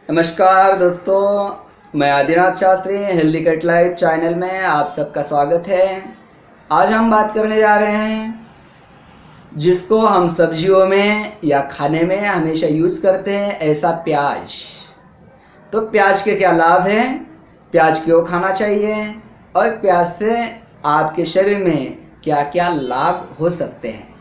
नमस्कार दोस्तों, मैं Adinath Shastri healthy cut life channel में आप सबका स्वागत है। आज हम बात करने जा रहे हैं जिसको हम सब्जियों में या खाने में हमेशा यूज़ करते हैं, ऐसा प्याज। तो प्याज के क्या लाभ हैं, प्याज क्यों खाना चाहिए और प्याज से आपके शरीर में क्या क्या लाभ हो सकते हैं।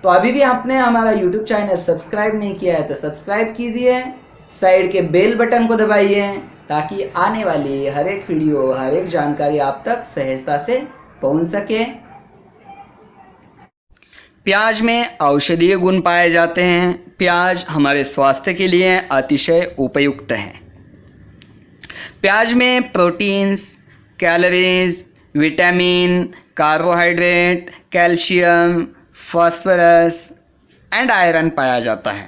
तो अभी भी आपने हमारा YouTube चैनल सब्सक्राइब नहीं किया है तो सब्सक्राइब कीजिए, साइड के बेल बटन को दबाइए ताकि आने वाली हर एक वीडियो, हर एक जानकारी आप तक सहजता से पहुंच सके। प्याज में औषधीय गुण पाए जाते हैं। प्याज हमारे स्वास्थ्य के लिए अतिशय उपयुक्त है। प्याज में proteins, calories, vitamin, carbohydrate, calcium, phosphorus and iron पाया जाता है।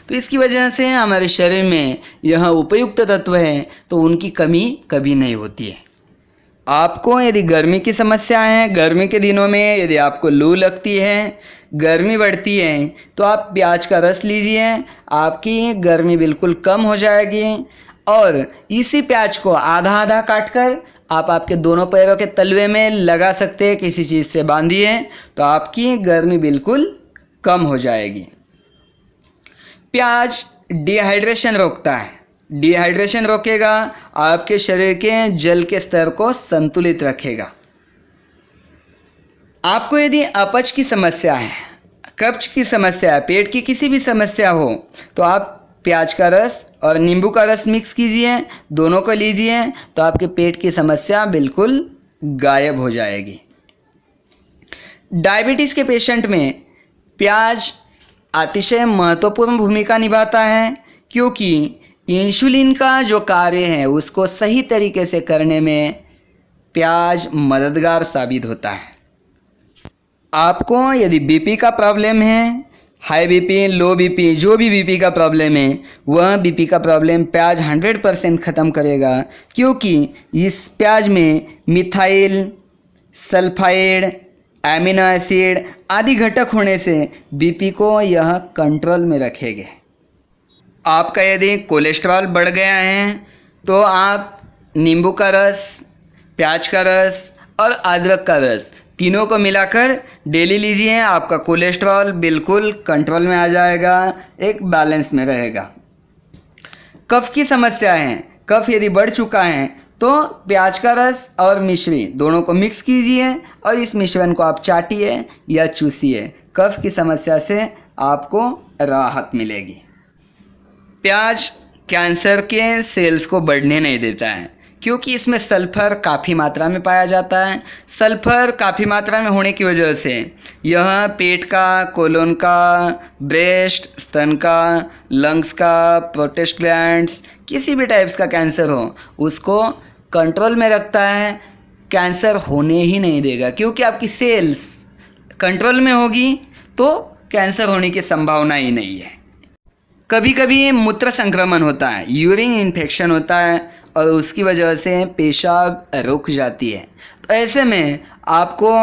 तो इसकी वजह से हमारे शरीर में यह उपयुक्त तत्व है तो उनकी कमी कभी नहीं होती है। आपको यदि गर्मी की समस्या है, गर्मी के दिनों में यदि आपको लू लगती है, गर्मी बढ़ती है, तो आप प्याज का रस लीजिए, आपकी गर्मी बिल्कुल कम हो जाएगी। और इसी प्याज को आधा आधा काट कर आप आपके दोनों पैरों के तलवे में लगा सकते हैं, किसी चीज़ से बांधिए तो आपकी गर्मी बिल्कुल कम हो जाएगी। प्याज डिहाइड्रेशन रोकता है। डिहाइड्रेशन रोकेगा, आपके शरीर के जल के स्तर को संतुलित रखेगा। आपको यदि अपच की समस्या है, कब्ज की समस्या है, पेट की किसी भी समस्या हो तो आप प्याज का रस और नींबू का रस मिक्स कीजिए, दोनों को लीजिए तो आपके पेट की समस्या बिल्कुल गायब हो जाएगी। डायबिटीज़ के पेशेंट में प्याज अतिशय महत्वपूर्ण भूमिका निभाता है, क्योंकि इंसुलिन का जो कार्य है उसको सही तरीके से करने में प्याज मददगार साबित होता है। आपको यदि बीपी का प्रॉब्लम है, हाई बीपी, लो बीपी, जो भी बीपी का प्रॉब्लम है, वह बीपी का प्रॉब्लम प्याज 100% ख़त्म करेगा, क्योंकि इस प्याज में मिथाइल सल्फाइड, एमिनो एसिड आदि घटक होने से बीपी को यह कंट्रोल में रखेंगे। आपका यदि कोलेस्ट्रॉल बढ़ गया है तो आप नींबू का रस, प्याज का रस और अदरक का रस तीनों को मिलाकर डेली लीजिए, आपका कोलेस्ट्रॉल बिल्कुल कंट्रोल में आ जाएगा, एक बैलेंस में रहेगा। कफ की समस्या है, कफ यदि बढ़ चुका है तो प्याज का रस और मिश्री दोनों को मिक्स कीजिए और इस मिश्रण को आप चाटिए या चूसिए, कफ की समस्या से आपको राहत मिलेगी। प्याज कैंसर के सेल्स को बढ़ने नहीं देता है, क्योंकि इसमें सल्फर काफ़ी मात्रा में पाया जाता है। सल्फर काफ़ी मात्रा में होने की वजह से यह पेट का, कोलोन का, ब्रेस्ट, स्तन का, लंग्स का, प्रोस्टेट ग्लैंड्स, किसी भी टाइप्स का कैंसर हो उसको कंट्रोल में रखता है, कैंसर होने ही नहीं देगा। क्योंकि आपकी सेल्स कंट्रोल में होगी तो कैंसर होने की संभावना ही नहीं है। कभी कभी मूत्र संक्रमण होता है, यूरिन इन्फेक्शन होता है और उसकी वजह से पेशाब रुक जाती है। तो ऐसे में आपको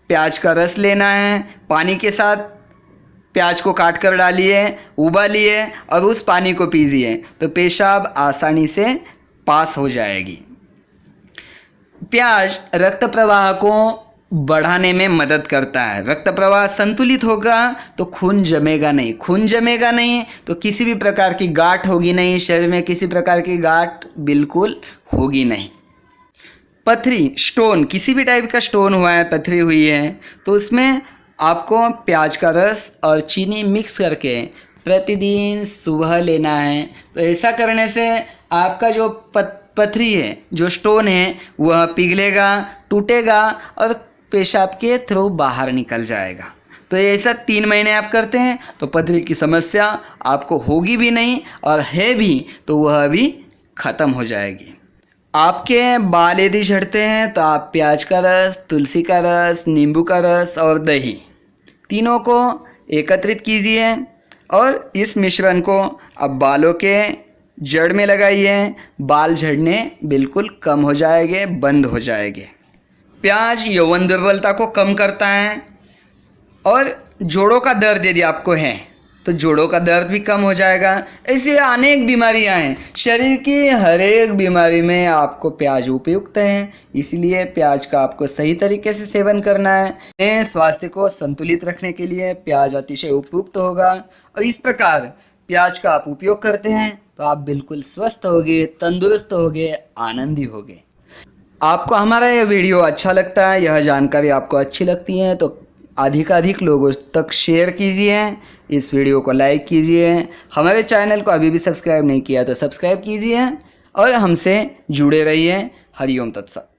प्याज का रस लेना है, पानी के साथ प्याज को काट कर डालिए, उबालिए और उस पानी को पीजिए तो पेशाब आसानी से पास हो जाएगी। प्याज रक्त प्रवाह को बढ़ाने में मदद करता है। रक्त प्रवाह संतुलित होगा तो खून जमेगा नहीं, खून जमेगा नहीं तो किसी भी प्रकार की गांठ होगी नहीं, शरीर में किसी प्रकार की गांठ बिल्कुल होगी नहीं। पथरी, स्टोन, किसी भी टाइप का स्टोन हुआ है, पथरी हुई है, तो उसमें आपको प्याज का रस और चीनी मिक्स करके प्रतिदिन सुबह लेना है। तो ऐसा करने से आपका जो पथरी है, जो स्टोन है, वह पिघलेगा, टूटेगा और पेशाब के थ्रू बाहर निकल जाएगा। तो ऐसा 3 महीने आप करते हैं तो पथरी की समस्या आपको होगी भी नहीं, और है भी तो वह भी ख़त्म हो जाएगी। आपके बाल यदि झड़ते हैं तो आप प्याज का रस, तुलसी का रस, नींबू का रस और दही तीनों को एकत्रित कीजिए और इस मिश्रण को आप बालों के जड़ में लगाइए, बाल झड़ने बिल्कुल कम हो जाएंगे, बंद हो जाएंगे। प्याज यौवन दुर्बलता को कम करता है और जोड़ों का दर्द यदि आपको है तो जोड़ों का दर्द भी कम हो जाएगा। ऐसी अनेक बीमारियां हैं, शरीर की हर एक बीमारी में आपको प्याज उपयुक्त है, इसलिए प्याज का आपको सही तरीके से सेवन करना है। स्वास्थ्य को संतुलित रखने के लिए प्याज अतिशय उपयुक्त होगा, और इस प्रकार प्याज का आप उपयोग करते हैं तो आप बिल्कुल स्वस्थ होगे, तंदुरुस्त होगे, आनंदी होगे। आपको हमारा यह वीडियो अच्छा लगता है, यह जानकारी आपको अच्छी लगती है तो अधिकाधिक लोगों तक शेयर कीजिए, इस वीडियो को लाइक कीजिए। हमारे चैनल को अभी भी सब्सक्राइब नहीं किया तो सब्सक्राइब कीजिए और हमसे जुड़े रहिए। हरिओम तत्सत।